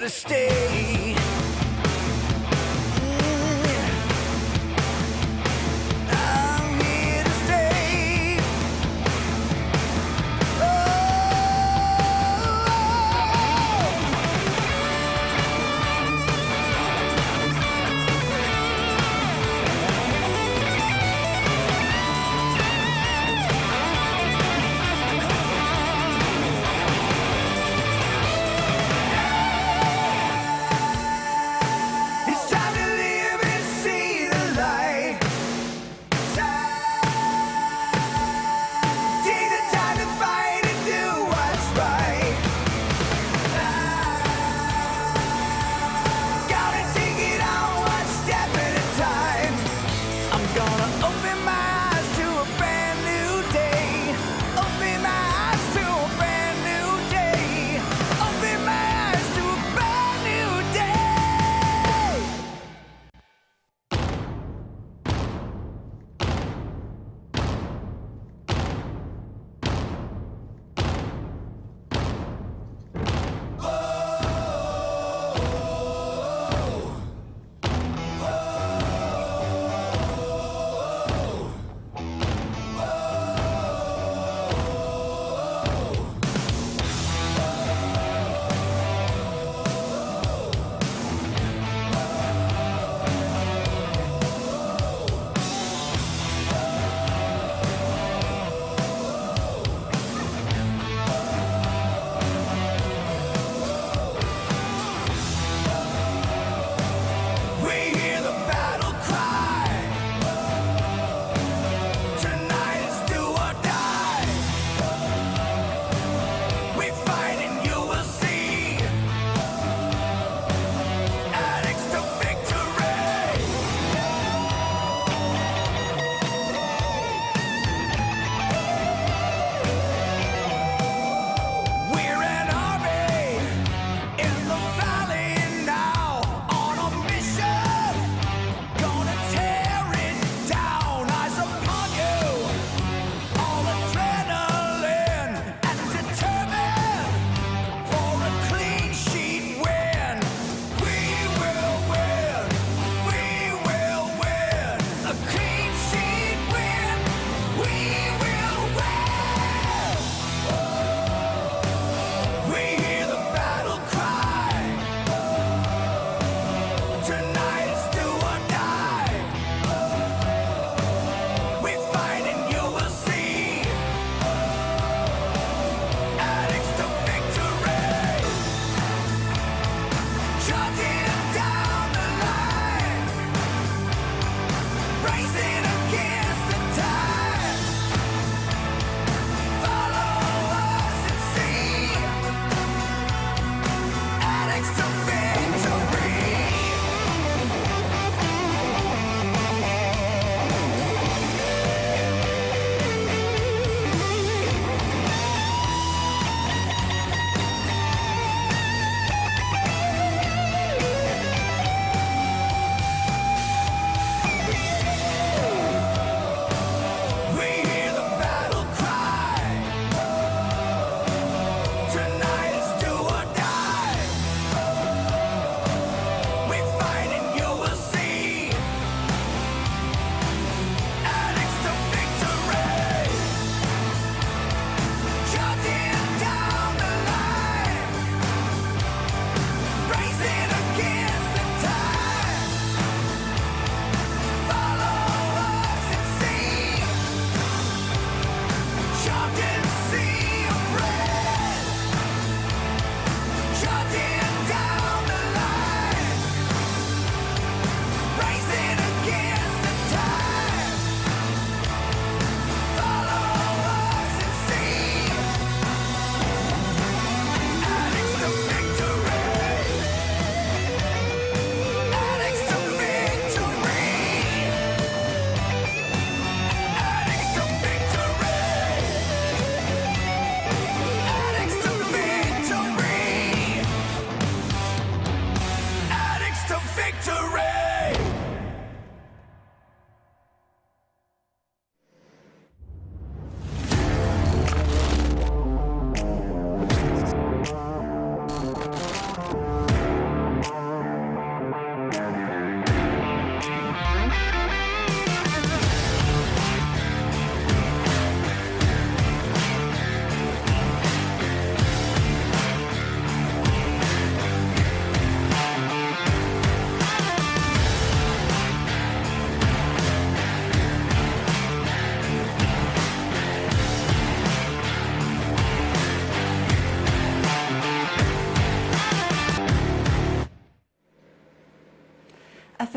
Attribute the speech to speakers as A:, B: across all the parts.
A: to stay. I'm here to stay.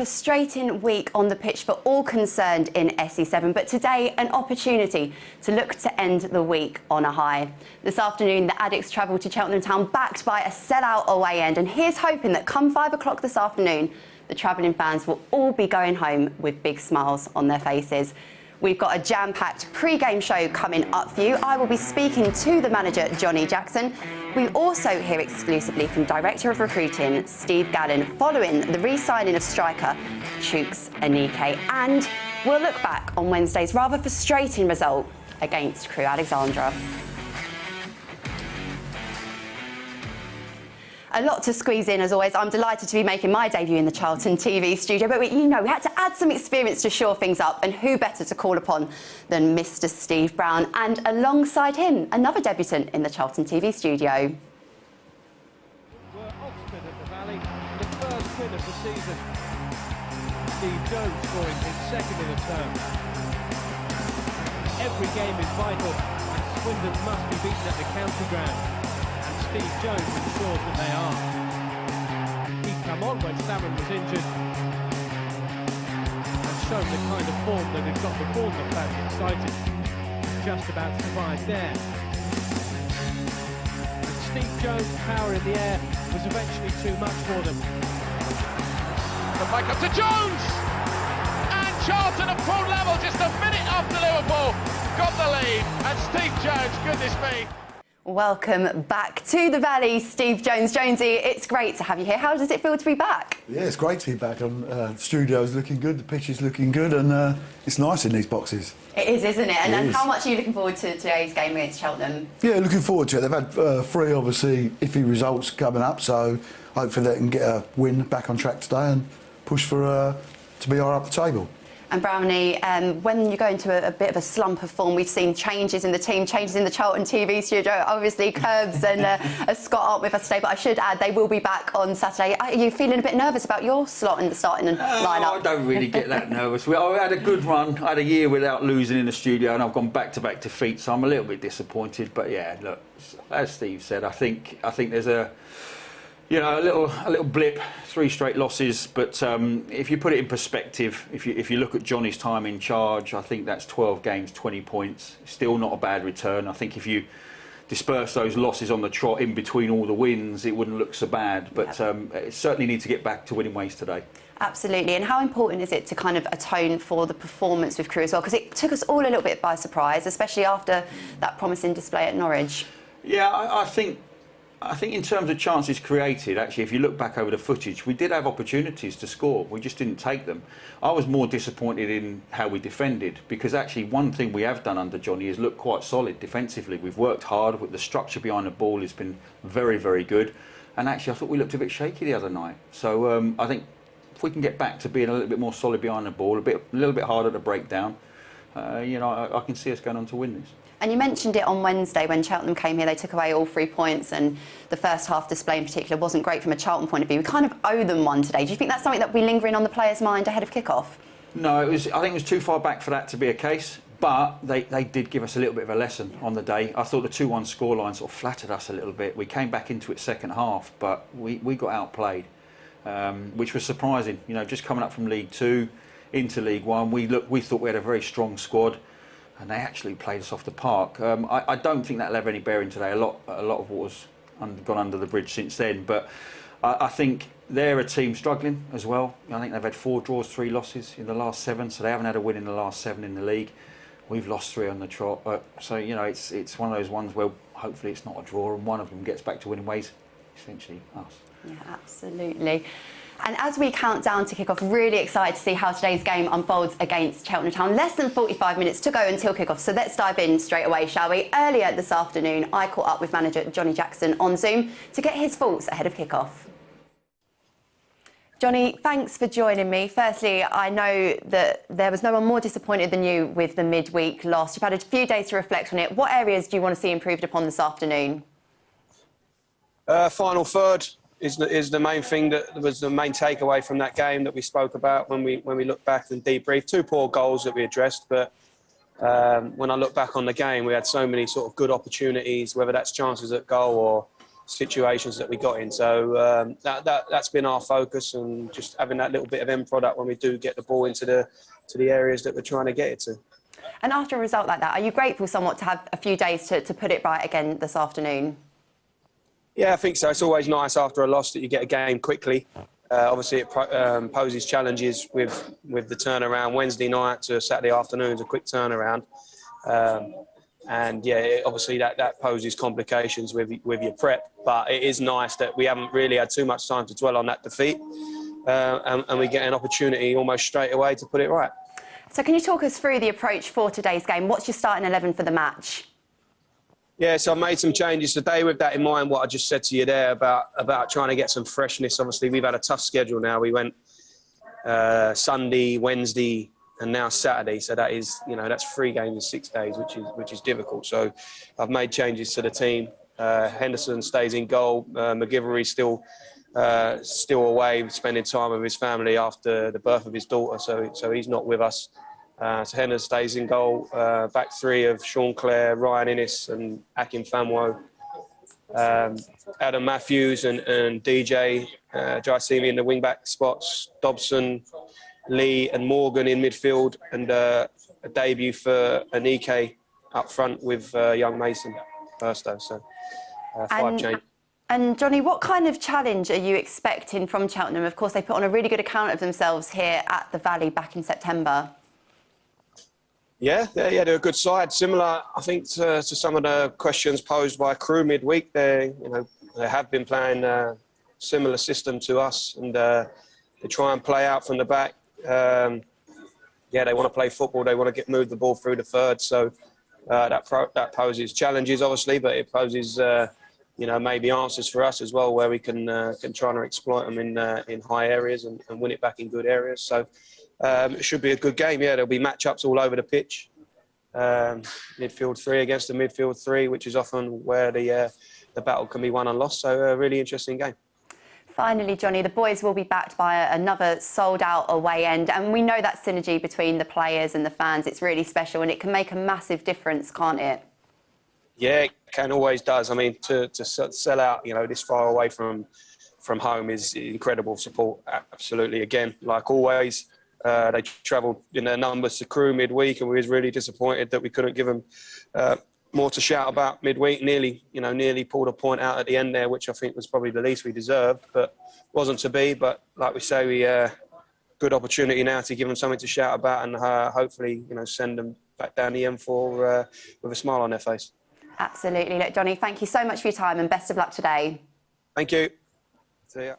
B: frustrating week on the pitch for all concerned in SE7, but today an opportunity to look to end the week on a high. This afternoon, the Addicts travel to Cheltenham Town backed by a sellout away end, and here's hoping that come 5 o'clock this afternoon, the travelling fans will all be going home with big smiles on their faces. We've got a jam-packed pre-game show coming up for you. I will be speaking to the manager, Johnny Jackson. We also hear exclusively from Director of Recruiting, Steve Gallen, following the re-signing of striker Chuks Aneke. And we'll look back on Wednesday's rather frustrating result against Crewe Alexandra. A lot to squeeze in, as always. I'm delighted to be making my debut in the Charlton TV studio, but you know, we had to add some experience to shore things up, and who better to call upon than Mr. Steve Brown, and alongside him, another debutant in the Charlton TV studio.
C: We're Oxford at the Valley, the first win of the season. Steve Jones scoring his second in a term. Every game is vital, and Swindon must be beaten at the county ground. Steve Jones ensures that they are. He'd come on when Salmon was injured and shown the kind of form that he'd got before the fans excited. Just about survived there. And Steve Jones' power in the air was eventually too much for them.
D: The back up to Jones! And Charlton at full level just a minute after Liverpool got the lead. And Steve Jones, goodness me.
B: Welcome back to the Valley, Steve Jones. Jonesy, it's great to have you here. How does it feel to be back?
E: Yeah, it's great to be back. The studio's looking good, the pitch is looking good, and it's nice in these boxes.
B: It is, isn't it? And
E: is.
B: How much are you looking forward to today's game against Cheltenham?
E: Yeah, looking forward to it. They've had 3, obviously, iffy results coming up, so hopefully they can get a win back on track today and push for to be higher up the table.
B: And Brownie, when you go into a bit of a slump of form, we've seen changes in the team, changes in the Charlton TV studio. Obviously, Curbs and Scott aren't with us today, but I should add they will be back on Saturday. Are you feeling a bit nervous about your slot in the starting lineup?
F: I don't really get that nervous. I had a good run. I had a year without losing in the studio, and I've gone back-to-back defeats, so I'm a little bit disappointed. But yeah, look, as Steve said, I think there's a little blip, 3 straight losses. But if you put it in perspective, if you look at Johnny's time in charge, I think that's 12 games, 20 points. Still not a bad return. I think if you disperse those losses on the trot in between all the wins, it wouldn't look so bad. But it certainly need to get back to winning ways today.
B: Absolutely. And how important is it to kind of atone for the performance with Crewe as well? Because it took us all a little bit by surprise, especially after that promising display at Norwich.
F: Yeah, I think in terms of chances created, actually, if you look back over the footage, we did have opportunities to score. We just didn't take them. I was more disappointed in how we defended, because actually one thing we have done under Johnny is look quite solid defensively. We've worked hard. With the structure behind the ball has been very, very good. And actually, I thought we looked a bit shaky the other night. So I think if we can get back to being a little bit more solid behind the ball, a little bit harder to break down, I can see us going on to win this.
B: And you mentioned it on Wednesday when Cheltenham came here, they took away all 3 points, and the first half display in particular wasn't great from a Charlton point of view. We kind of owe them one today. Do you think that's something that will be lingering on the players' mind ahead of kick-off?
F: No, I think it was too far back for that to be a case, but they did give us a little bit of a lesson on the day. I thought the 2-1 scoreline sort of flattered us a little bit. We came back into it second half, but we got outplayed, which was surprising. You know, just coming up from League 2 into League 1, we thought we had a very strong squad, and they actually played us off the park. I don't think that'll have any bearing today. A lot of water's gone under the bridge since then. But I think they're a team struggling as well. I think they've had 4 draws, 3 losses in the last 7, so they haven't had a win in the last 7 in the league. We've lost 3 on the trot. So, you know, it's one of those ones where hopefully it's not a draw and one of them gets back to winning ways, essentially us.
B: Yeah, absolutely. And as we count down to kick-off, really excited to see how today's game unfolds against Cheltenham Town. Less than 45 minutes to go until kick-off, so let's dive in straight away, shall we? Earlier this afternoon, I caught up with manager Johnny Jackson on Zoom to get his thoughts ahead of kick-off. Johnny, thanks for joining me. Firstly, I know that there was no one more disappointed than you with the midweek loss. You've had a few days to reflect on it. What areas do you want to see improved upon this afternoon?
G: Final third is the main thing that was the main takeaway from that game that we spoke about when we look back and debrief. 2 poor goals that we addressed, but when I look back on the game, we had so many sort of good opportunities, whether that's chances at goal or situations that we got in. So that's been our focus, and just having that little bit of end product when we do get the ball into the areas that we're trying to get it to.
B: And after a result like that, are you grateful somewhat to have a few days to put it right again this afternoon?
G: Yeah, I think so. It's always nice after a loss that you get a game quickly. Obviously, it poses challenges with the turnaround. Wednesday night to Saturday afternoon is a quick turnaround. And yeah, obviously that poses complications with your prep. But it is nice that we haven't really had too much time to dwell on that defeat. And we get an opportunity almost straight away to put it right.
B: So can you talk us through the approach for today's game? What's your starting 11 for the match?
G: Yeah, so I made some changes today with that in mind, what I just said to you there about trying to get some freshness. Obviously, we've had a tough schedule now. We went Sunday, Wednesday, and now Saturday. So that is, that's 3 games in 6 days, which is difficult. So I've made changes to the team. Henderson stays in goal. McGivery's still away, spending time with his family after the birth of his daughter. So he's not with us. So Henderson stays in goal. Back 3 of Sean Clare, Ryan Innes and Akin Famwo. Adam Matthews and DJ. Jaisimi in the wing-back spots. Dobson, Lee and Morgan in midfield. And a debut for Aneke up front with young Mason Burstow. So 5 changes.
B: And Johnny, what kind of challenge are you expecting from Cheltenham? Of course, they put on a really good account of themselves here at the Valley back in September.
G: Yeah, they're a good side. Similar, I think, to some of the questions posed by Crew midweek. They have been playing a similar system to us, and they try and play out from the back. They want to play football. They want to move the ball through the third. So that poses challenges, obviously, but it poses maybe answers for us as well, where we can try and exploit them in high areas and win it back in good areas. So. It should be a good game. Yeah, there'll be matchups all over the pitch. Midfield 3 against the midfield 3, which is often where the battle can be won and lost. So a really interesting game.
B: Finally, Johnny, the boys will be backed by another sold-out away end, and we know that synergy between the players and the fans. It's really special, and it can make a massive difference, can't it? Yeah,
G: it can, always does. I mean, to sell out, this far away from home is incredible support. Absolutely. Again, like always. They travelled in their numbers to Crew midweek, and we was really disappointed that we couldn't give them more to shout about midweek. Nearly pulled a point out at the end there, which I think was probably the least we deserved, but wasn't to be. But like we say, good opportunity now to give them something to shout about, and hopefully, send them back down the M4 with a smile on their face.
B: Absolutely. Look, Johnny, thank you so much for your time, and best of luck today.
G: Thank you. See ya.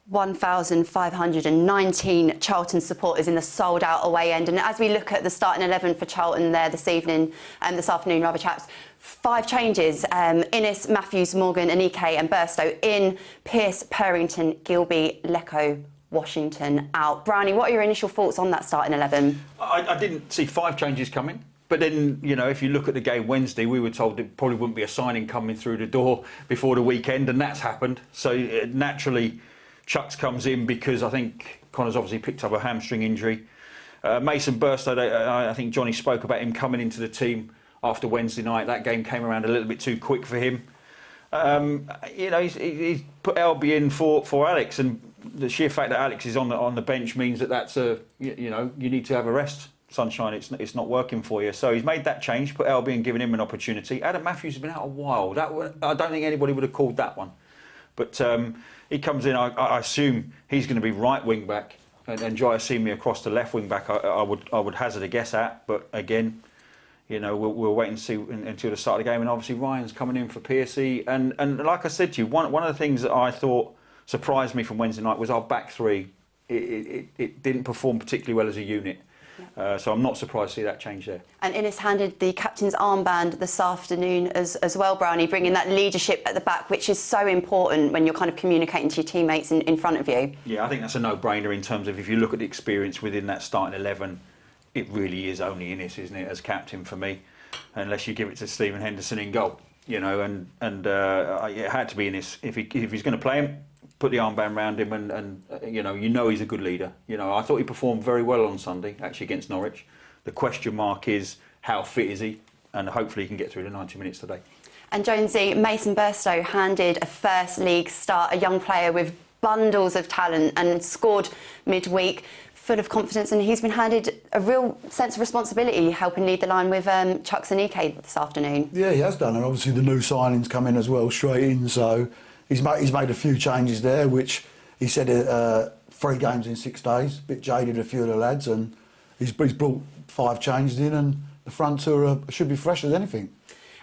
B: 1,519 Charlton supporters in the sold-out away end. And as we look at the starting 11 for Charlton there this afternoon, chaps, 5 changes. Innes, Matthews, Morgan, Aneke and Burstow in. Pearce, Purrington, Gilby, Lecco, Washington out. Brownie, what are your initial thoughts on that starting 11?
F: I didn't see 5 changes coming. But then, if you look at the game Wednesday, we were told it probably wouldn't be a signing coming through the door before the weekend, and that's happened. So naturally, Chuks comes in because I think Connor's obviously picked up a hamstring injury. Mason Burstow, I think Johnny spoke about him coming into the team after Wednesday night. That game came around a little bit too quick for him. He's put Albie in for Alex, and the sheer fact that Alex is on the bench means that's you need to have a rest. Sunshine, it's not working for you. So he's made that change, put Albie in, giving him an opportunity. Adam Matthews has been out a while. I don't think anybody would have called that one. But he comes in, I assume he's going to be right wing back, and Jaisimi across the left wing back. I would hazard a guess at, but again, we'll wait and see until the start of the game. And obviously Ryan's coming in for Piercy, and like I said to you, one of the things that I thought surprised me from Wednesday night was our back 3. It didn't perform particularly well as a unit. So I'm not surprised to see that change there. And
B: Innes handed the captain's armband this afternoon as well, Brownie, bringing that leadership at the back, which is so important when you're kind of communicating to your teammates in front of you.
F: Yeah, I think that's a no-brainer in terms of if you look at the experience within that starting 11, it really is only Innes, isn't it, as captain for me, unless you give it to Stephen Henderson in goal, and it had to be Innes. If he's going to play him, put the armband round him, and he's a good leader. I thought he performed very well on Sunday, actually, against Norwich. The question mark is, how fit is he? and hopefully he can get through the 90 minutes today.
B: And Jonesy, Mason Burstow handed a first league start, a young player with bundles of talent, and scored midweek, full of confidence, and he's been handed a real sense of responsibility helping lead the line with Chuks Aneke this afternoon.
E: Yeah, he has done, and obviously the new signings come in as well straight in, so he's made a few changes there, which he said 3 games in 6 days, a bit jaded a few of the lads, and he's brought 5 changes in, and the front two should be fresh as anything.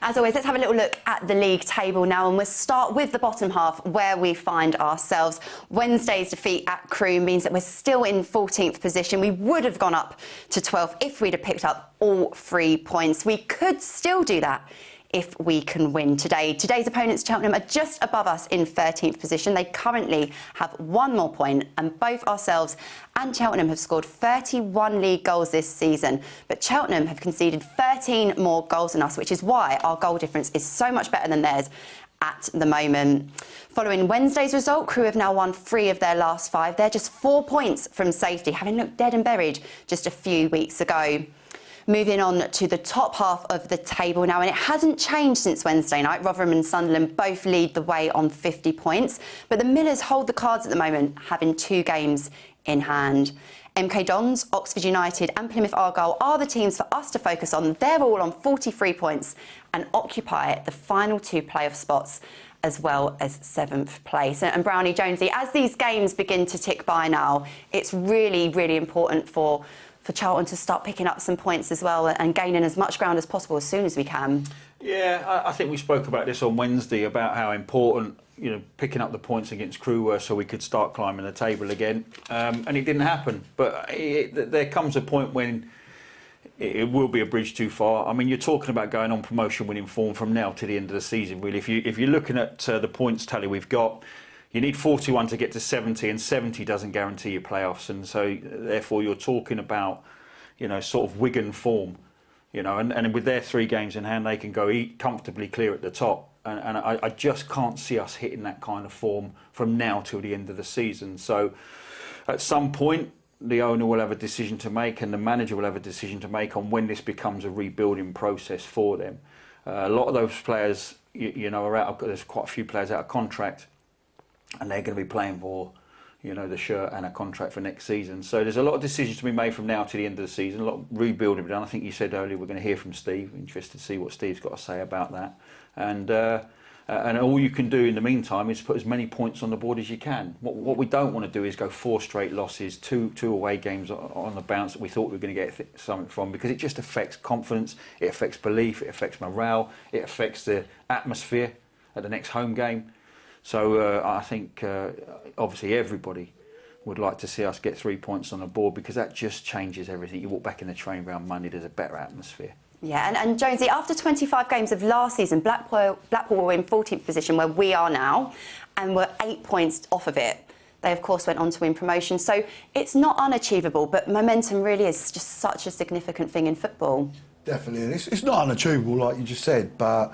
B: As always, let's have a little look at the league table now, and we'll start with the bottom half where we find ourselves. Wednesday's defeat at Crewe means that we're still in 14th position. We would have gone up to 12th if we'd have picked up all 3 points. We could still do that if we can win today. Today's opponents, Cheltenham, are just above us in 13th position. They currently have 1 more point, and both ourselves and Cheltenham have scored 31 league goals this season. But Cheltenham have conceded 13 more goals than us, which is why our goal difference is so much better than theirs at the moment. Following Wednesday's result, Crewe have now won 3 of their last 5. They're just 4 points from safety, having looked dead and buried just a few weeks ago. Moving on to the top half of the table now, and it hasn't changed since Wednesday night. Rotherham and Sunderland both lead the way on 50 points, but the Millers hold the cards at the moment, having 2 games in hand. MK Dons, Oxford United and Plymouth Argyle are the teams for us to focus on. They're all on 43 points and occupy the final 2 playoff spots, as well as 7th place. And Brownie, Jonesy, as these games begin to tick by now, it's really, really important for Charlton to start picking up some points as well and gaining as much ground as possible as soon as we can.
F: Yeah, I think we spoke about this on Wednesday, about how important, you know, picking up the points against Crewe were so we could start climbing the table again. And it didn't happen. But there comes a point when it will be a bridge too far. I mean, you're talking about going on promotion winning form from now to the end of the season, really. If you're looking at the points tally we've got, you need 41 to get to 70, and 70 doesn't guarantee you playoffs. And so, therefore, you're talking about, you know, sort of Wigan form, you know, and with their 3 games in hand, they can go comfortably clear at the top. And I just can't see us hitting that kind of form from now till the end of the season. So, at some point, the owner will have a decision to make, and the manager will have a decision to make on when this becomes a rebuilding process for them. A lot of those players, you know, are out. There's quite a few players out of contract, and they're going to be playing for, you know, the shirt and a contract for next season. So there's a lot of decisions to be made from now to the end of the season, a lot of rebuilding to be done. I think you said earlier we're going to hear from Steve. Interested to see what Steve's got to say about that. And all you can do in the meantime is put as many points on the board as you can. What we don't want to do is go 4 straight losses, two away games on the bounce that we thought we were going to get something from, because it just affects confidence, it affects belief, it affects morale, it affects the atmosphere at the next home game. So I think obviously everybody would like to see us get 3 points on the board, because that just changes everything. You walk back in the train round Monday, there's a better atmosphere.
B: Yeah, and Jonesy, after 25 games of last season, Blackpool were in 14th position where we are now, and were 8 points off of it. They, of course, went on to win promotion. So it's not unachievable, but momentum really is just such a significant thing in football.
E: Definitely, and it's not unachievable, like you just said, but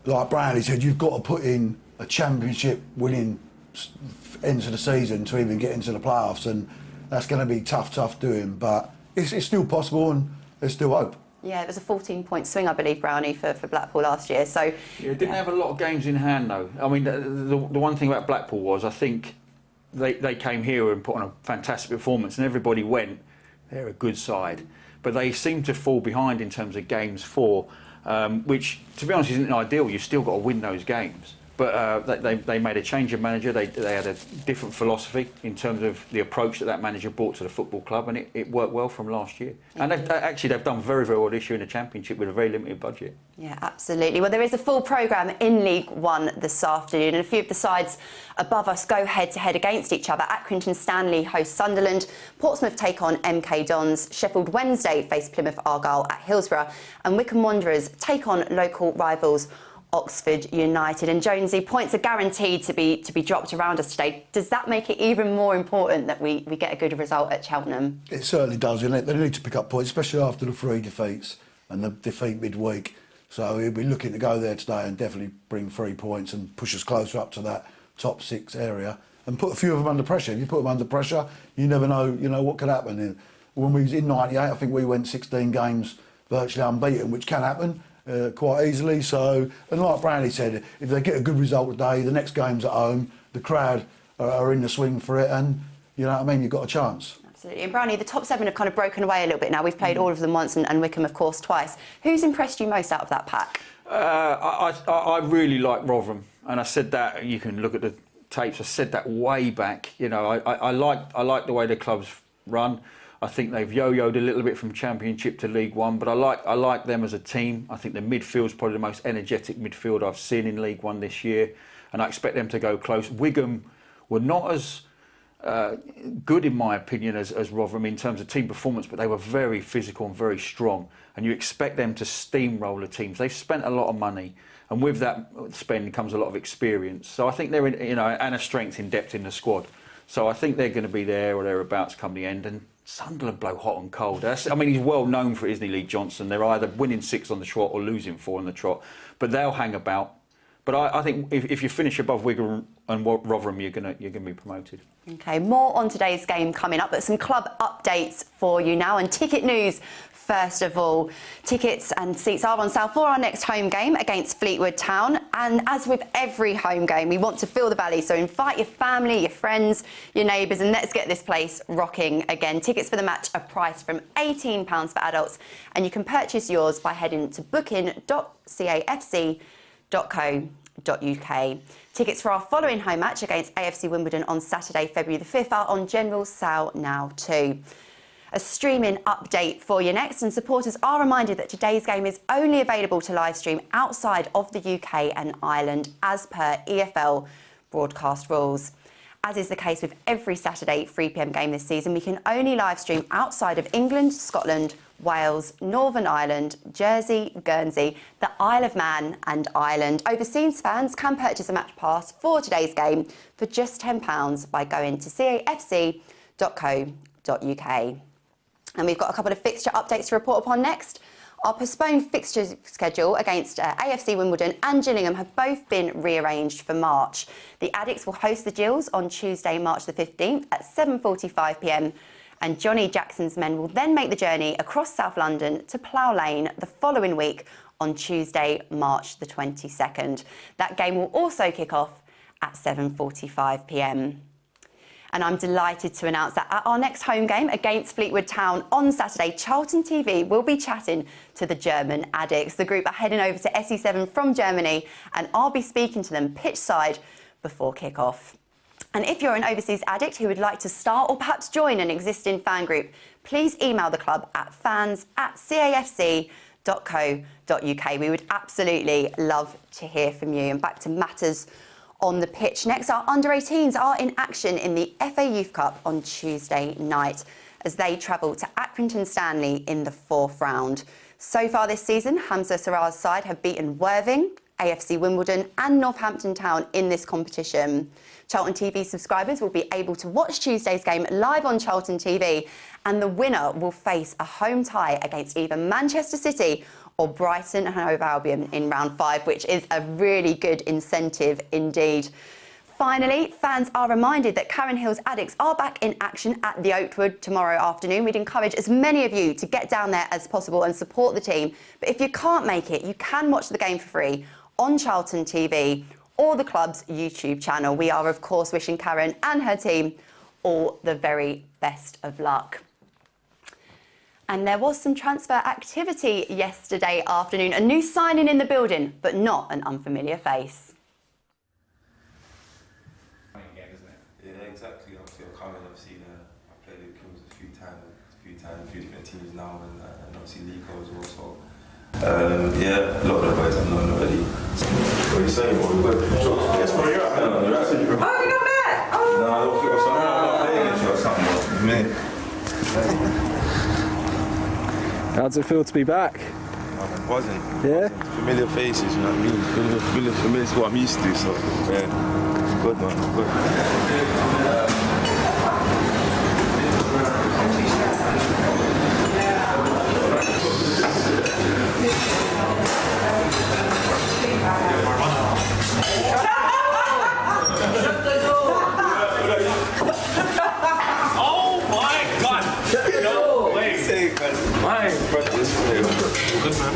E: like Brownie said, you've got to put in a championship winning end to the season to even get into the playoffs, and that's going to be tough doing, but it's still possible, and there's still hope.
B: Yeah, it was a 14-point swing, I believe, Brownie, for Blackpool last year. So
F: yeah, it didn't have a lot of games in hand, though. I mean, the one thing about Blackpool was, I think they came here and put on a fantastic performance, and everybody went, they're a good side. But they seem to fall behind in terms of games for, which, to be honest, isn't ideal. You've still got to win those games. But they made a change of manager. They had a different philosophy in terms of the approach that manager brought to the football club, and it worked well from last year. And they've done very, very well this year in the Championship with a very limited budget.
B: Yeah, absolutely. Well, there is a full programme in League One this afternoon, and a few of the sides above us go head-to-head against each other. Accrington Stanley host Sunderland, Portsmouth take on MK Dons, Sheffield Wednesday face Plymouth Argyle at Hillsborough, and Wycombe Wanderers take on local rivals Oxford United. And Jonesy, points are guaranteed to be dropped around us today. Does that make it even more important that we get a good result at Cheltenham? It
E: certainly does. They need to pick up points, especially after the 3 defeats and the defeat midweek. So he'll be looking to go there today and definitely bring 3 points and push us closer up to that top 6 area and put a few of them under pressure. If you put them under pressure, you never know, what could happen. When we was in '98, I think we went 16 games virtually unbeaten, which can happen. quite easily. So, and like Brandy said, if they get a good result today, the next game's at home, the crowd are in the swing for it, and you know what I mean, you've got a chance.
B: Absolutely. And Brownie, the top 7 have kind of broken away a little bit now. We've played all of them once and Wickham, of course, twice. Who's impressed you most out of that pack?
F: I really like Rotherham, and I said that, you can look at the tapes, I said that way back. You know, I like the way the club's run. I think they've yo-yoed a little bit from Championship to League One, but I like them as a team. I think the midfield's probably the most energetic midfield I've seen in League One this year, and I expect them to go close. Wigan were not as good, in my opinion, as Rotherham in terms of team performance, but they were very physical and very strong, and you expect them to steamroll the teams. They've spent a lot of money, and with that spend comes a lot of experience. So I think they're in, you know, and a strength in depth in the squad. So I think they're going to be there or thereabouts come the end. And Sunderland blow hot and cold. I mean, he's well known for it, isn't he, Lee Johnson? They're either winning 6 on the trot or losing 4 on the trot, but they'll hang about. But I think if you finish above Wigan and Rotherham, you're gonna be promoted.
B: OK, more on today's game coming up, but some club updates for you now, and ticket news. First of all, tickets and seats are on sale for our next home game against Fleetwood Town. And as with every home game, we want to fill the valley. So invite your family, your friends, your neighbours, and let's get this place rocking again. Tickets for the match are priced from £18 for adults, and you can purchase yours by heading to booking.cafc.co.uk. Tickets for our following home match against AFC Wimbledon on Saturday, February the 5th are on general sale now too. A streaming update for you next, and supporters are reminded that today's game is only available to live stream outside of the UK and Ireland as per EFL broadcast rules. As is the case with every Saturday 3 p.m. game this season, we can only live stream outside of England, Scotland, Wales, Northern Ireland, Jersey, Guernsey, the Isle of Man and Ireland. Overseas fans can purchase a match pass for today's game for just £10 by going to cafc.co.uk. And we've got a couple of fixture updates to report upon next. Our postponed fixture schedule against AFC Wimbledon and Gillingham have both been rearranged for March. The Addicts will host the Gills on Tuesday, March the 15th at 7:45 p.m. and Johnny Jackson's men will then make the journey across South London to Plough Lane the following week on Tuesday, March the 22nd. That game will also kick off at 7:45 p.m. And I'm delighted to announce that at our next home game against Fleetwood Town on Saturday, CharltonTV will be chatting to the German Addicts. The group are heading over to SE7 from Germany, and I'll be speaking to them pitch side before kick-off. And if you're an overseas addict who would like to start or perhaps join an existing fan group, please email the club at fans@cafc.co.uk. We would absolutely love to hear from you. And back to matters on the pitch. Next, our under-18s are in action in the FA Youth Cup on Tuesday night as they travel to Accrington Stanley in the 4th round. So far this season, Hamza Sarar's side have beaten Worthing, AFC Wimbledon and Northampton Town in this competition. Charlton TV subscribers will be able to watch Tuesday's game live on Charlton TV, and the winner will face a home tie against either Manchester City or Brighton and Hove Albion in round 5, which is a really good incentive indeed. Finally, fans are reminded that Karen Hill's Addicts are back in action at the Oakwood tomorrow afternoon. We'd encourage as many of you to get down there as possible and support the team. But if you can't make it, you can watch the game for free on Charlton TV or the club's YouTube channel. We are, of course, wishing Karen and her team all the very best of luck. And there was some transfer activity yesterday afternoon. A new signing in the building, but not an unfamiliar face.
H: Yeah, exactly. Obviously, I've come in, I've seen, I've played with Kings a few times, a few different teams now, and obviously Nico as well. So, yeah, a lot of the boys I've known already. What are you saying? What are we good? Yes, bro, you're right. No, you're right. Oh, you're not bad. Oh. No, I don't think I'm playing against you or something. Me.
I: How does it feel to be back?
H: I'm buzzing.
I: Yeah?
H: Familiar faces, you know what I mean? Familiar is what I'm used to, so yeah. Good, man.
J: Oh my God! No way! My brother, good man.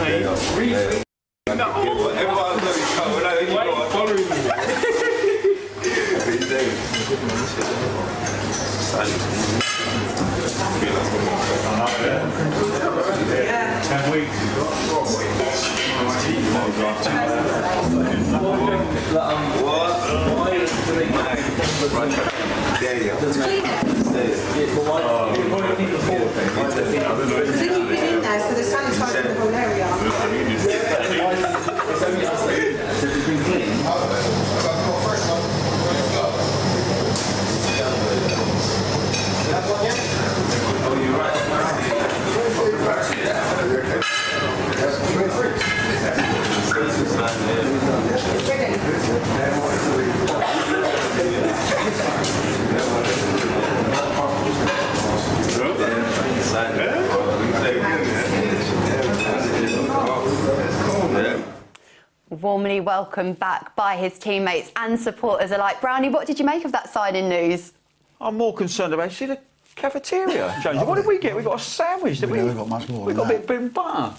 B: Warmly welcomed back by his teammates and supporters alike. Brownie, what did you make of that signing news?
F: I'm more concerned about, see the cafeteria, Jones. What did we get? We got a sandwich, did we?
E: We got much more.
F: We got a bit of bread and butter.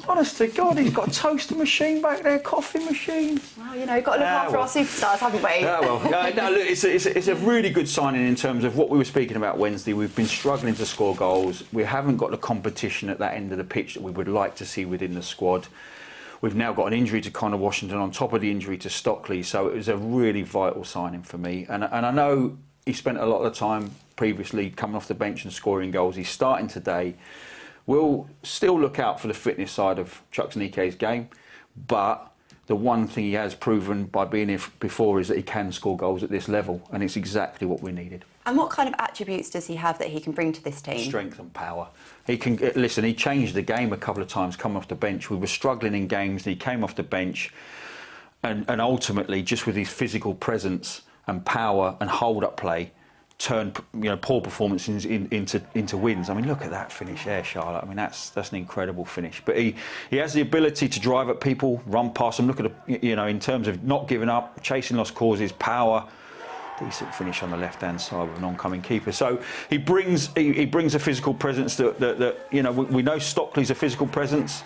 F: Honest to God, he's got a toaster machine back there, coffee machine.
B: Well, you know, you've got to look after our superstars, haven't we?
F: Yeah, well, no, look, it's a really good signing in terms of what we were speaking about Wednesday. We've been struggling to score goals. We haven't got the competition at that end of the pitch that we would like to see within the squad. We've now got an injury to Connor Washington on top of the injury to Stockley, so it was a really vital signing for me. And I know he spent a lot of the time previously coming off the bench and scoring goals. He's starting today. We'll still look out for the fitness side of Chuks Aneke's game, but the one thing he has proven by being here before is that he can score goals at this level, and it's exactly what we needed.
B: And what kind of attributes does he have that he can bring to this team?
F: Strength and power. He can listen. He changed the game a couple of times coming off the bench. We were struggling in games, and he came off the bench, and ultimately, just with his physical presence and power and hold-up play, turn poor performances into wins. I mean, look at that finish there, Charlotte. I mean, that's an incredible finish. But he has the ability to drive at people, run past them. Look at in terms of not giving up, chasing lost causes, power. Decent finish on the left-hand side with an oncoming keeper. So he brings a physical presence that we know Stockley's a physical presence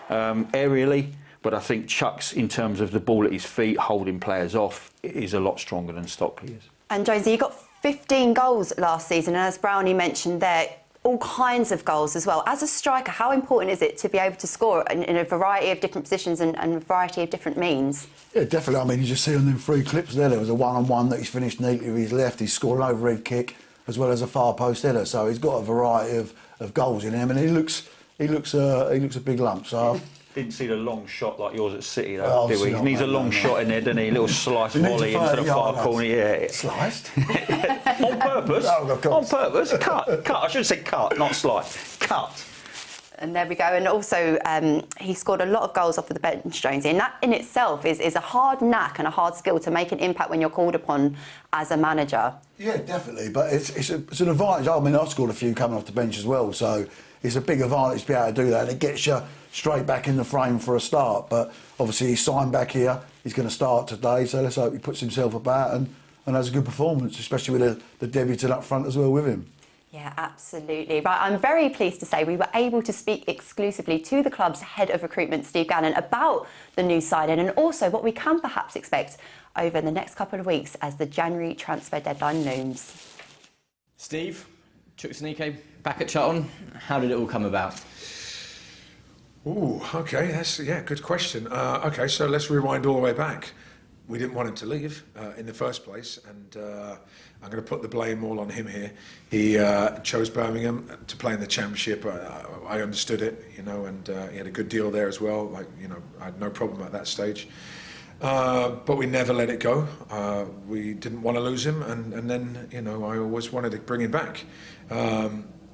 F: aerially. But I think Chuks, in terms of the ball at his feet, holding players off, is a lot stronger than Stockley is.
B: And Jonesy, you got 15 goals last season, and as Brownie mentioned there, all kinds of goals as well. As a striker, how important is it to be able to score in a variety of different positions and a variety of different means? Yeah,
E: definitely. I mean, you just see on them 3 clips there was a one-on-one that he's finished neatly with his left. He's scored an overhead kick as well as a far post header. So he's got a variety of goals in him, and he looks a big lump. So.
F: Didn't see the long shot like yours at City, though, did we? He needs a long shot in there, doesn't he? A little slice volley into the far corner. Yeah.
E: Sliced?
F: On purpose?
E: Oh, of course.
F: On purpose? Cut. I should have said cut, not slice. Cut.
B: And there we go. And also, he scored a lot of goals off of the bench, Jonesy. And that in itself is a hard knack and a hard skill to make an impact when you're called upon as a manager. Yeah, definitely. But it's an advantage. I mean, I scored a few coming off the bench as well. So it's a big advantage to be able to do that. And it gets you straight back in the frame for a start. But obviously, he's signed back here. He's going to start today. So let's hope he puts himself about and has a good performance, especially with the debutant up front as well with him. Yeah, absolutely. Right, I'm very pleased to say we were able to speak exclusively to the club's head of recruitment, Steve Gallen, about the new signing and also what we can perhaps expect over the next couple of weeks as the January transfer deadline looms.
K: Steve, Chuks Aneke, back at Charlton. How did it all come about?
L: Ooh, okay, that's good question. Okay, so let's rewind all the way back. We didn't want him to leave in the first place, and I'm going to put the blame all on him here. He chose Birmingham to play in the Championship. I understood it, and he had a good deal there as well. I had no problem at that stage. But we never let it go. We didn't want to lose him, and then, I always wanted to bring him back.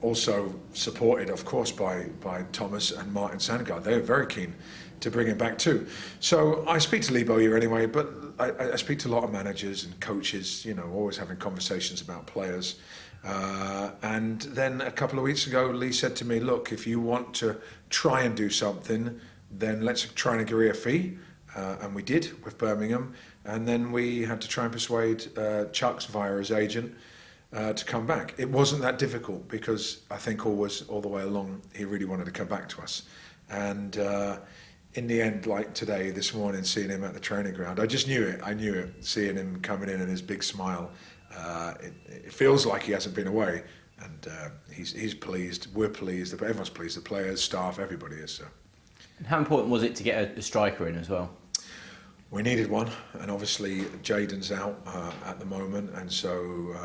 L: Also supported, of course, by Thomas and Martin Sandgaard. They were very keen to bring him back too. So I speak to Lee Bowyer anyway, but I speak to a lot of managers and coaches, always having conversations about players. And then a couple of weeks ago, Lee said to me, look, if you want to try and do something, then let's try and agree a fee. And we did with Birmingham. And then we had to try and persuade Chuks via his agent to come back. It wasn't that difficult because I think all the way along, he really wanted to come back to us. And in the end, like this morning, seeing him at the training ground, I just knew it. I knew it, seeing him coming in and his big smile. It feels like he hasn't been away, and he's pleased. We're pleased. Everyone's pleased. The players, staff, everybody is. So.
K: And how important was it to get a striker in as well?
L: We needed one, and obviously Jaden's out at the moment, and so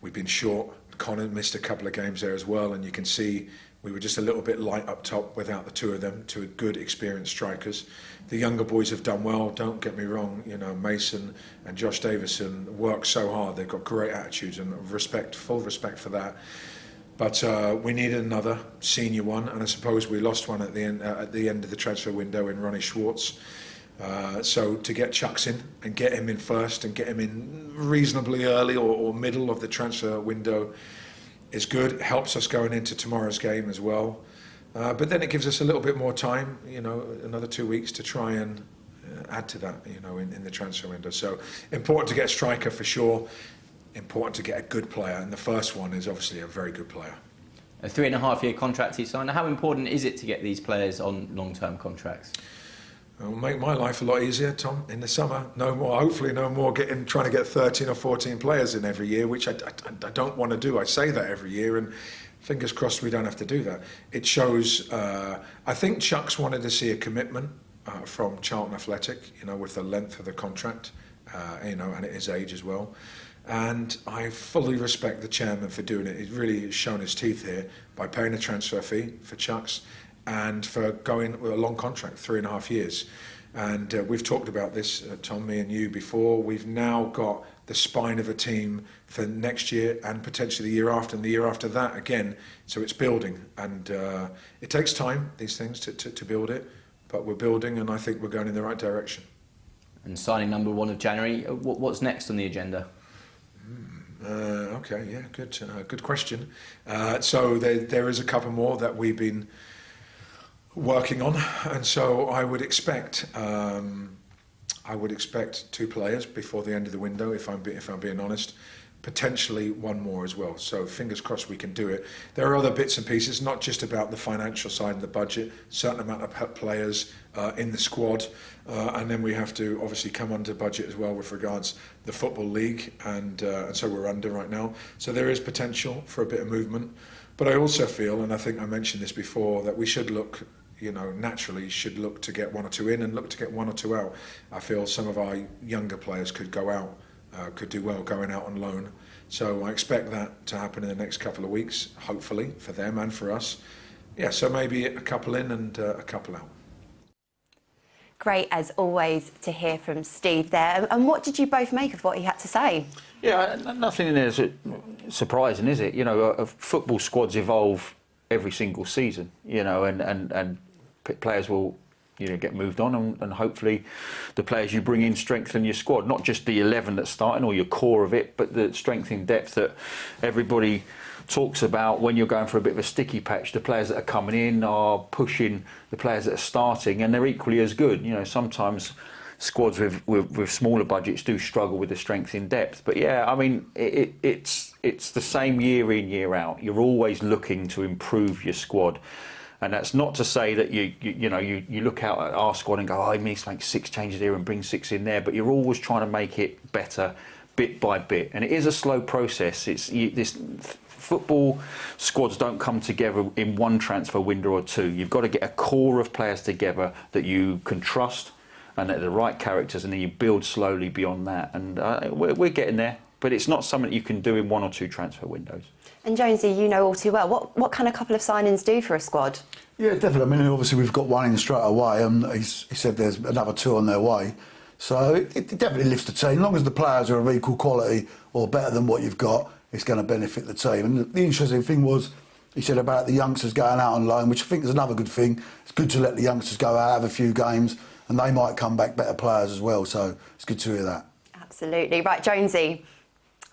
L: we've been short. Connor missed a couple of games there as well, and you can see we were just a little bit light up top without the two of them, two good experienced strikers. The younger boys have done well, don't get me wrong, you know, Mason and Josh Davison work so hard, they've got great attitudes and full respect for that. But we needed another senior one, and I suppose we lost one at the end of the transfer window in Ronnie Schwartz. So to get Chuks in and get him in first and get him in reasonably early or middle of the transfer window is good. It helps us going into tomorrow's game as well. But then it gives us a little bit more time, you know, another 2 weeks to try and add to that, you know, in the transfer window. So important to get a striker for sure. Important to get a good player, and the first one is obviously a very good player.
K: A 3.5-year contract he signed. How important is it to get these players on long-term contracts?
L: It will make my life a lot easier, Tom, in the summer. No more, hopefully no more trying to get 13 or 14 players in every year, which I don't want to do. I say that every year, and fingers crossed we don't have to do that. It shows, I think Chuks wanted to see a commitment from Charlton Athletic, you know, with the length of the contract, you know, and at his age as well. And I fully respect the chairman for doing it. He's really shown his teeth here by paying a transfer fee for Chuks and for going with a long contract, 3.5 years. And we've talked about this, Tom, me and you, before. We've now got the spine of a team for next year and potentially the year after and the year after that again. So it's building, and it takes time, these things, to build it. But we're building, and I think we're going in the right direction.
K: And signing number 1 of January, what's next on the agenda?
L: Okay, yeah, good question. So there is a couple more that we've been working on, and so I would expect 2 players before the end of the window, if I'm being honest. Potentially 1 more as well. So fingers crossed we can do it. There are other bits and pieces, not just about the financial side of the budget, certain amount of players in the squad, and then we have to obviously come under budget as well with regards the Football League, and so we're under right now. So there is potential for a bit of movement. But I also feel, and I think I mentioned this before, that we should look, you know, naturally should look to get 1 or 2 in and look to get 1 or 2 out. I feel some of our younger players could go out, could do well going out on loan. So I expect that to happen in the next couple of weeks, hopefully, for them and for us. Yeah, so maybe a couple in and a couple out.
B: Great, as always, to hear from Steve there. And what did you both make of what he had to say?
F: Yeah, nothing in there is surprising, is it? You know, football squads evolve every single season, you know, and players will, you know, get moved on, and hopefully the players you bring in strengthen your squad, not just the 11 that's starting or your core of it, but the strength in depth that everybody talks about when you're going for a bit of a sticky patch. The players that are coming in are pushing the players that are starting, and they're equally as good. You know, sometimes squads with smaller budgets do struggle with the strength in depth, but yeah, I mean, it's the same year in, year out. You're always looking to improve your squad. And that's not to say that you look out at our squad and go, oh, he needs to make 6 changes here and bring 6 in there. But you're always trying to make it better, bit by bit. And it is a slow process. This football squads don't come together in 1 transfer window or 2. You've got to get a core of players together that you can trust and that are the right characters, and then you build slowly beyond that. And we're getting there. But it's not something that you can do in 1 or 2 transfer windows.
B: And Jonesy, you know all too well, what can a couple of signings do for a squad?
E: Yeah, definitely. I mean, obviously we've got 1 in straight away, and he said there's another 2 on their way. So it definitely lifts the team. As long as the players are of equal quality or better than what you've got, it's going to benefit the team. And the interesting thing was, he said about the youngsters going out on loan, which I think is another good thing. It's good to let the youngsters go out, have a few games, and they might come back better players as well. So it's good to hear that. Absolutely.
B: Right, Jonesy,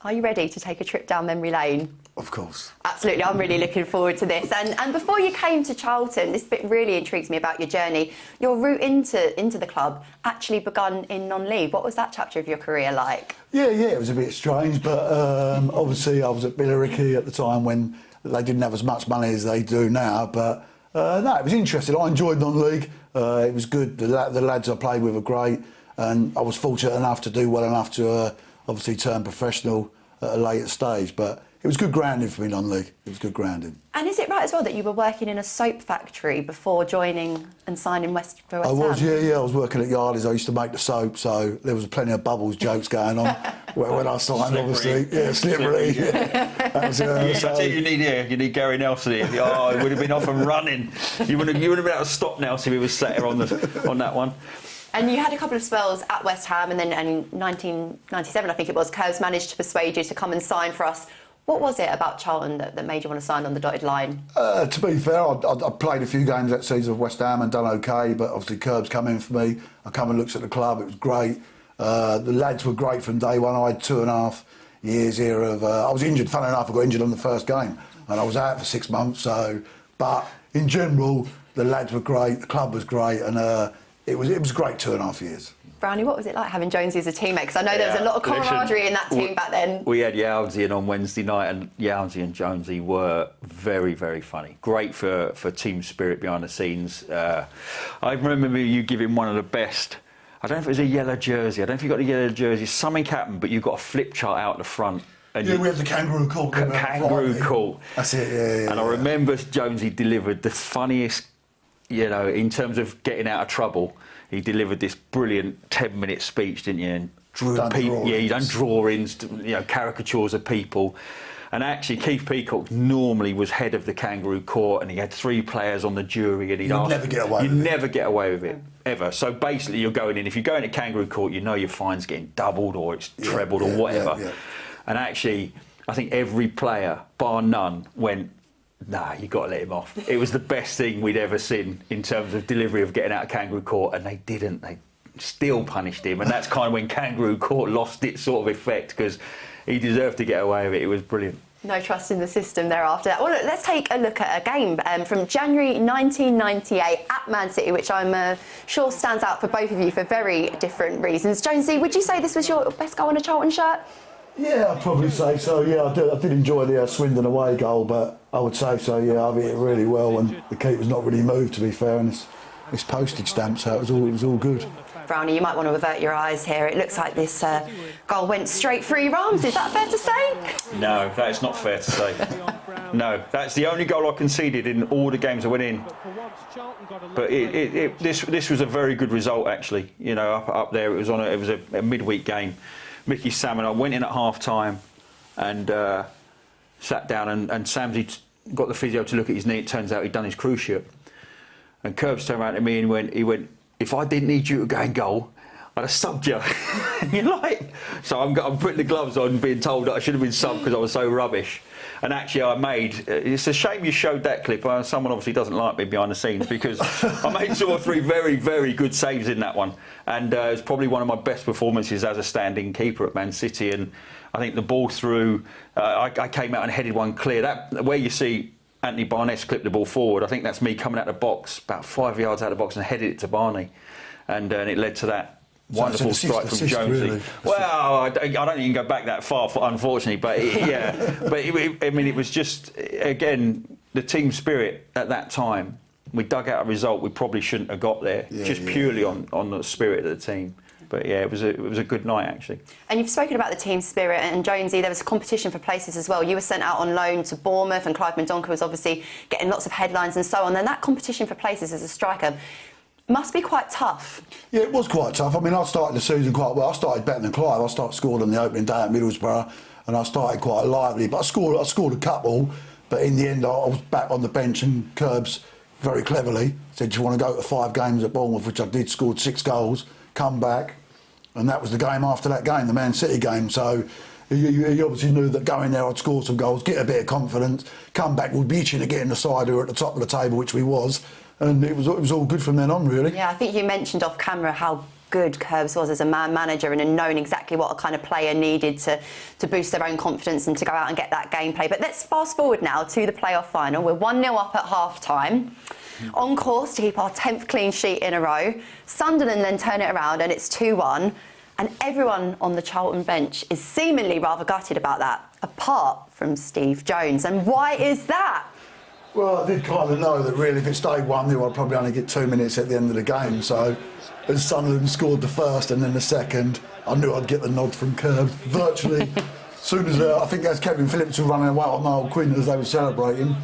B: are you ready to take a trip down memory lane?
E: Of course.
B: Absolutely, I'm really looking forward to this. And before you came to Charlton, this bit really intrigues me about your journey. Your route into the club actually begun in non-league. What was that chapter of your career like? Yeah, it was a bit strange, but obviously I was at Billericay at the time when they didn't have as much money as they do now. But no, it was interesting. I enjoyed non-league. It was good. The lads I played with were great, and I was fortunate enough to do well enough to
E: obviously turned professional at a later stage. But it was good grounding for me non-league. It was good grounding.
B: And is it right as well that you were working in a soap factory before joining and signing for West Ham?
E: I was, yeah. I was working at Yardies. I used to make the soap, so there was plenty of bubbles jokes going on when I signed, obviously. Yeah, slippery. Yeah.
F: That's I tell you need Gary Nelson here. Oh, he would have been off and running. You would have been able to stop Nelson if he was sat here on that one.
B: And you had a couple of spells at West Ham, and then in 1997, I think it was, Curbs managed to persuade you to come and sign for us. What was it about Charlton that made you want to sign on the dotted line?
E: To be fair, I played a few games that season of West Ham and done okay, but obviously Curbs come in for me. I come and looked at the club, it was great. The lads were great from day one. I had 2.5 years here of... I was injured, funny enough, I got injured on the first game, and I was out for 6 months, so... But in general, the lads were great, the club was great, and it was a great 2.5 years.
B: Brownie, what was it like having Jonesy as a teammate? Because I know there was a lot of camaraderie in that team back then.
F: We had Yowsy in on Wednesday night, and Yowsy and Jonesy were very, very funny. Great for team spirit behind the scenes. I remember you giving one of the best. I don't know if it was a yellow jersey. I don't know if you got the yellow jersey. Something happened, but you got a flip chart out the front. And
E: we had the kangaroo court.
F: Kangaroo court.
E: That's it, yeah.
F: And I remember Jonesy delivered the funniest, in terms of getting out of trouble. He delivered this brilliant 10-minute speech, didn't you? And he done drawings, caricatures of people. And actually, Keith Peacock normally was head of the Kangaroo Court, and he had 3 players on the jury, and he'd ask... You'd never get away with it, ever. So basically, you're going in. If you go into Kangaroo Court, you know your fine's getting doubled or it's trebled or whatever. Yeah. And actually, I think every player, bar none, went... Nah, you got to let him off. It was the best thing we'd ever seen in terms of delivery of getting out of Kangaroo Court, and they didn't. They still punished him, and that's kind of when Kangaroo Court lost its sort of effect, because he deserved to get away with it. It was brilliant.
B: No trust in the system there after that. Well, look, let's take a look at a game from January 1998 at Man City, which I'm sure stands out for both of you for very different reasons. Jonesy, would you say this was your best goal in a Charlton shirt?
E: Yeah, I'd probably say so. Yeah, I did enjoy the Swindon away goal, but I would say so. Yeah, I've hit it really well, and the keeper's not really moved, to be fair, and it's postage stamp, so it was all good.
B: Brownie, you might want to avert your eyes here. It looks like this goal went straight through your arms. Is that fair to say?
F: No, that is not fair to say. No, that's the only goal I conceded in all the games I went in. But this was a very good result, actually. Up there, it was a midweek game. Mickey, Sam and I went in at half-time and sat down, and Samsy got the physio to look at his knee. It turns out he'd done his cruise shirt. And Curbs turned around to me and he went, if I didn't need you to go and goal, I'd have subbed you. You're like... So I'm putting the gloves on, being told that I should have been subbed because I was so rubbish. And actually it's a shame you showed that clip. Someone obviously doesn't like me behind the scenes, because I made 2 or 3 very, very good saves in that one. And it's probably one of my best performances as a standing keeper at Man City. And I think the ball through, I came out and headed one clear. Where you see Anthony Barnes clip the ball forward, I think that's me coming out of the box, about 5 yards out of the box, and headed it to Barney. And it led to that wonderful strike from Jonesy. Really. Well, I don't think you can go back that far, unfortunately. But it was just, again, the team spirit at that time. We dug out a result we probably shouldn't have got there, purely on the spirit of the team. But yeah, it was a good night, actually. And
B: you've spoken about the team spirit, and Jonesy, there was a competition for places as well. You were sent out on loan to Bournemouth, and Clive Mendonca was obviously getting lots of headlines and so on. And that competition for places as a striker must be quite tough. Yeah, it was quite tough. I mean, I started the season quite well. I started better than Clive. I started scoring on the opening day at Middlesbrough, and I started quite lively. But I scored a couple, but in the end I was back on the bench, and Curbs very cleverly said, do you want to go to 5 games at Bournemouth, which I did, scored 6 goals, come back, and that was the game after that game, the Man City game. So he obviously knew that going there I'd score some goals, get a bit of confidence, come back, we'd be itching to get in the side who were at the top of the table, which we was, and it was all good from then on, really. Yeah, I think you mentioned off camera how good Curbs was as a man manager, and in knowing exactly what a kind of player needed to boost their own confidence and to go out and get that gameplay. But let's fast forward now to the playoff final. We're 1-0 up at half-time, on course to keep our 10th clean sheet in a row. Sunderland then turn it around and it's 2-1, and everyone on the Charlton bench is seemingly rather gutted about that, apart from Steve Jones. And why is that?
E: Well, I did kind of know that really if it stayed 1-0, I'd probably only get 2 minutes at the end of the game. So as Sunderland scored the first and then the second, I knew I'd get the nod from Curbs. Virtually, as soon as I think as Kevin Phillips was running away on Niall Quinn as they were celebrating,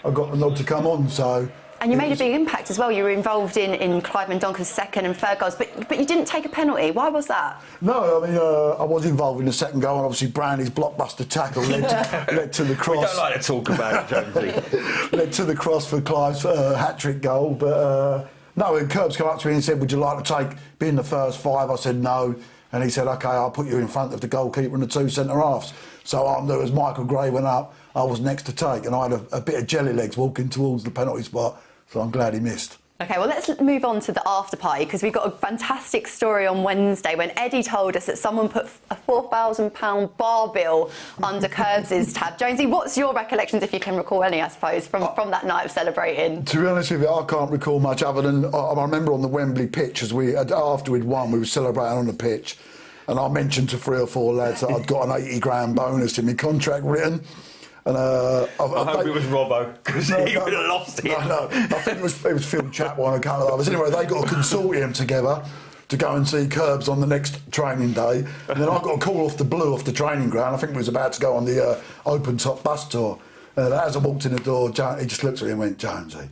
E: I got the nod to come on. So.
B: And you made a big impact as well. You were involved in Clive Mendonca's second and third goals, but you didn't take a penalty. Why was that?
E: No, I mean, I was involved in the second goal, and obviously Brownie's blockbuster tackle led to the cross.
F: We don't like to talk about it, Jonesy.
E: Led to the cross for Clive's hat-trick goal. But no, when Curbs came up to me and said, would you like to be in the first 5? I said no. And he said, OK, I'll put you in front of the goalkeeper and the 2 centre-halves. So I knew as Michael Gray went up, I was next to take, and I had a bit of jelly legs walking towards the penalty spot. So I'm glad he missed.
B: OK, well, let's move on to the after party, because we've got a fantastic story on Wednesday when Eddie told us that someone put a £4,000 bar bill under Curbs' tab. Jonesy, what's your recollections, if you can recall any, I suppose, from that night of celebrating?
E: To be honest with you, I can't recall much other than I remember on the Wembley pitch, after we'd won, we were celebrating on the pitch, and I mentioned to 3 or 4 lads that I'd got an 80 grand bonus in my contract written. And
F: I hope it was Robbo, because he would have lost it.
E: No, I think it was Phil Chapwell and a couple of others. Anyway, they got a consortium together to go and see Curbs on the next training day. And then I got a call off the blue, off the training ground. I think we was about to go on the open-top bus tour. And as I walked in the door, he just looked at me and went, Jonesy,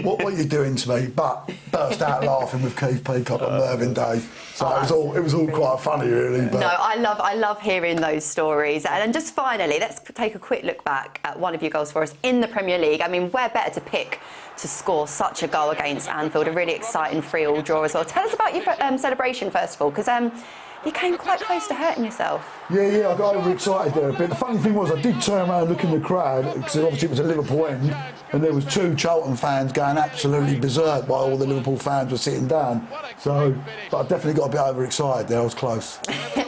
E: what are you doing to me? But burst out laughing with Keith Peacock and Mervyn Day. So it was all quite funny, really. But.
B: No, I love hearing those stories. And just finally, let's take a quick look back at one of your goals for us in the Premier League. I mean, where better to pick to score such a goal against Anfield? A really exciting 3-3 draw as well. Tell us about your celebration, first of all, because you came quite close to hurting yourself.
E: Yeah, I got overexcited there a bit. The funny thing was, I did turn around and look in the crowd, because obviously it was at Liverpool end, and there was 2 Charlton fans going absolutely berserk while all the Liverpool fans were sitting down. So, but I definitely got a bit overexcited there. I was close.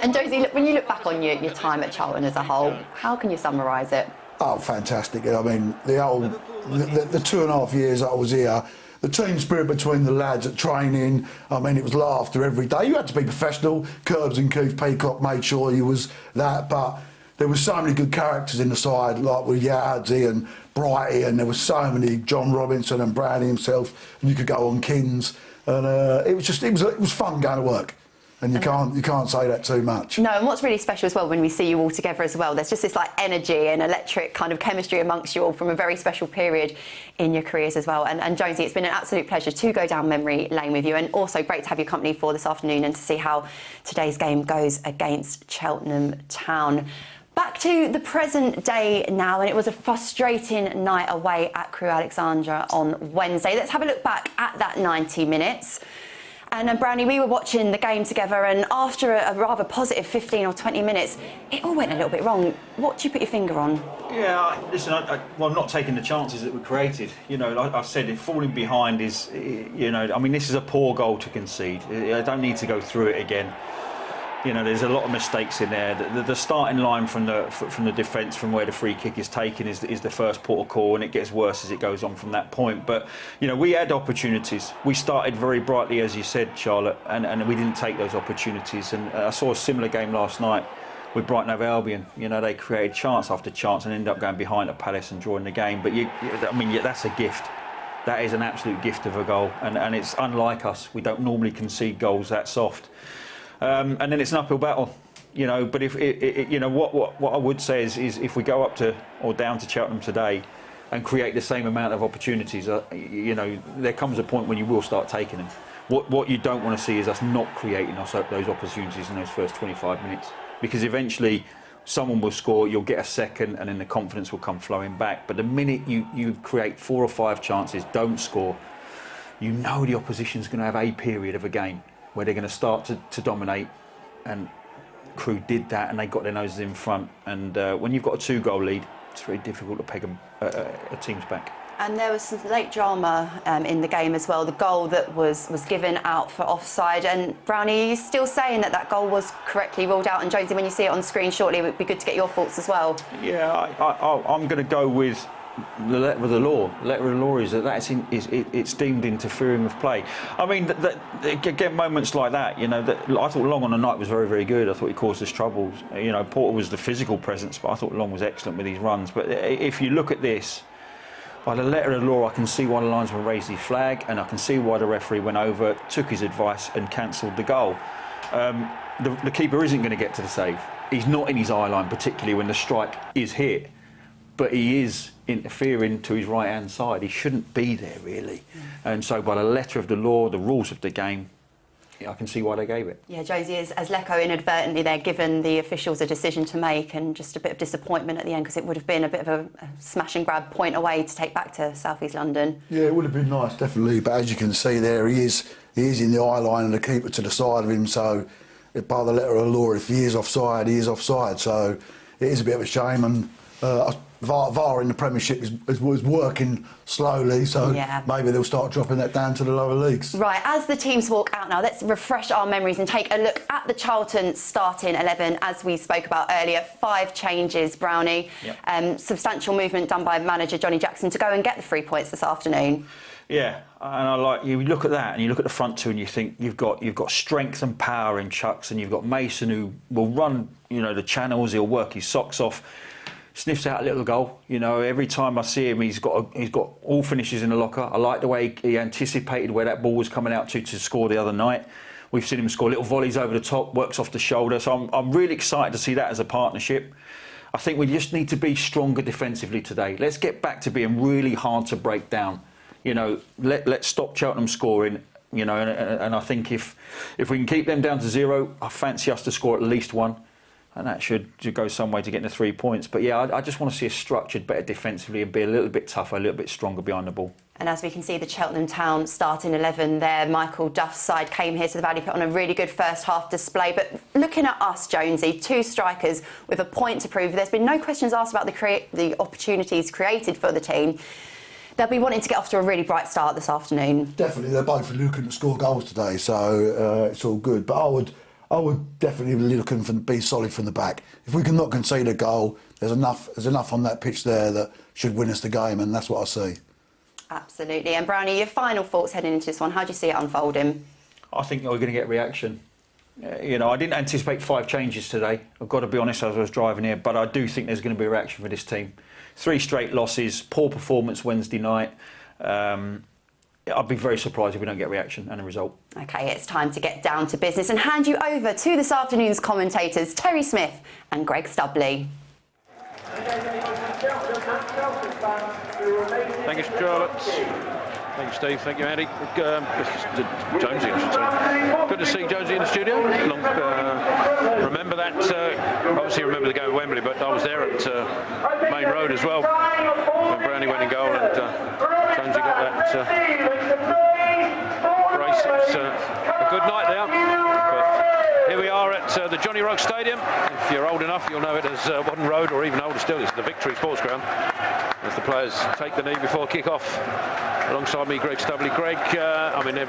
B: And Josie, when you look back on your time at Charlton as a whole, how can you summarise it?
E: Oh, fantastic! I mean, the 2.5 years that I was here. The team spirit between the lads at training, I mean, it was laughter every day. You had to be professional. Curbs and Keith Peacock made sure you was that, but there were so many good characters in the side, like with Yardsy and Brighty, and there was so many, John Robinson and Brownie himself, and you could go on Kins, and it was fun going to work. And you can't say that too much. No,
B: and what's really special as well when we see you all together as well, there's just this like energy and electric kind of chemistry amongst you all from a very special period in your careers as well. And Jonesy, it's been an absolute pleasure to go down memory lane with you, and also great to have your company for this afternoon and to see how today's game goes against Cheltenham Town. Back to the present day now, and it was a frustrating night away at Crewe Alexandra on Wednesday. Let's have a look back at that 90 minutes. And Brownie, we were watching the game together, and after a rather positive 15 or 20 minutes, it all went a little bit wrong. What do you put your finger on?
F: Yeah, listen, I'm not taking the chances that we created. You know, like I said, falling behind is, you know, I mean, this is a poor goal to concede. I don't need to go through it again. You know, there's a lot of mistakes in there. The starting line from the defence, from where the free kick is taken, is the first port of call, and it gets worse as it goes on from that point. But you know, we had opportunities. We started very brightly, as you said, Charlotte, and we didn't take those opportunities. And I saw a similar game last night with Brighton & Hove Albion. You know, they created chance after chance and ended up going behind at Palace and drawing the game. But I mean, that's a gift. That is an absolute gift of a goal, and it's unlike us. We don't normally concede goals that soft. And then it's an uphill battle, you know. But if you know what I would say is if we go up to or down to Cheltenham today and create the same amount of opportunities, you know, there comes a point when you will start taking them. What you don't want to see is us not creating those opportunities in those first 25 minutes, because eventually someone will score, you'll get a second, and then the confidence will come flowing back. But the minute you create 4 or 5 chances, don't score, you know the opposition's going to have a period of a game where they're going to start to dominate, and Crewe did that, and they got their noses in front. And when you've got a 2-goal lead, it's very difficult to peg a team's back.
B: And there was some late drama in the game as well. The goal that was given out for offside. And Brownie, are you still saying that goal was correctly ruled out? And Jonesy, when you see it on screen shortly, it would be good to get your thoughts as well. Yeah,
F: I'm going to go with the letter of the law. The letter of the law is that it's deemed interfering with play. I mean, get moments like that. You know, I thought Long on the night was very, very good. I thought he caused us troubles. You know, Porter was the physical presence, but I thought Long was excellent with his runs. But if you look at this, By the letter of the law, I can see why the linesman raised his flag, and I can see why the referee went over, took his advice and cancelled the goal. The keeper isn't going to get to the save. He's not in his eye line, particularly when the strike is hit, but he is interfering to his right-hand side. He shouldn't be there, really. And so by the letter of the law, the rules of the game, I can see why they gave it.
B: Yeah, Josie, as Lecco inadvertently there given the officials a decision to make, and just a bit of disappointment at the end, because it would have been a bit of a smash and grab point away to take back to South East London.
E: Yeah, it would have been nice, definitely. But as you can see there, he is in the eye line and the keeper to the side of him. So, by the letter of the law, if he is offside, he is offside. So, it is a bit of a shame. And VAR in the Premiership was working slowly, so maybe they'll start dropping that down to the lower leagues.
B: Right, as the teams walk out now, let's refresh our memories and take a look at the Charlton starting 11, as we spoke about earlier. 5 changes, Brownie. Yep. Substantial movement done by manager Johnny Jackson to go and get the 3 points this afternoon. Yeah,
F: and I like you look at that and you look at the front two and you think you've got strength and power in Chuks, and you've got Mason who will run, the channels. He'll work his socks off. Sniffs out a little goal. Every time I see him, he's got all finishes in the locker. I like the way he anticipated where that ball was coming out to score the other night. We've seen him score little volleys over the top, works off the shoulder. So I'm really excited to see that as a partnership. I think we just need to be stronger defensively today. Let's get back to being really hard to break down. Let's stop Cheltenham scoring. And I think if we can keep them down to 0, I fancy us to score at least 1. And that should go some way to getting the 3 points. But yeah, I just want to see us structured better defensively and be a little bit tougher, a little bit stronger behind the ball.
B: And as we can see, the Cheltenham Town starting 11 there, Michael Duff's side came here to the Valley, put on a really good first half display. But looking at us, Jonesy, 2 strikers with a point to prove. There's been no questions asked about the opportunities created for the team. They'll be wanting to get off to a really bright start this afternoon.
E: Definitely, they're both looking to score goals today, so it's all good. But I would definitely be looking to be solid from the back. If we can not concede a goal, there's enough on that pitch there that should win us the game, and that's what I see.
B: Absolutely. And Brownie, your final thoughts heading into this one, how do you see it unfolding?
F: I think we're going to get reaction. I didn't anticipate 5 changes today. I've got to be honest, as I was driving here, but I do think there's going to be a reaction for this team. 3 straight losses, poor performance Wednesday night. I'd be very surprised if we don't get a reaction and a result. OK, it's time to get down to business and hand you over to this afternoon's commentators, Terry Smith and Greg Stubley.
C: Thank you, Charlotte. Thank you, Steve. Thank you, Andy. Jonesy, I should say. Good to see Jonesy in the studio. Remember that, obviously remember the game at Wembley, but I was there at Main Road as well when Brownie went in goal and Jonesy got that brace. It was a good night there. But here we are at the Johnny Ruggs Stadium. If you're old enough, you'll know it as Wadden Road, or even older still, it's the Victory Sports Ground. As the players take the knee before kick-off. Alongside me, Greg Stubley. Greg,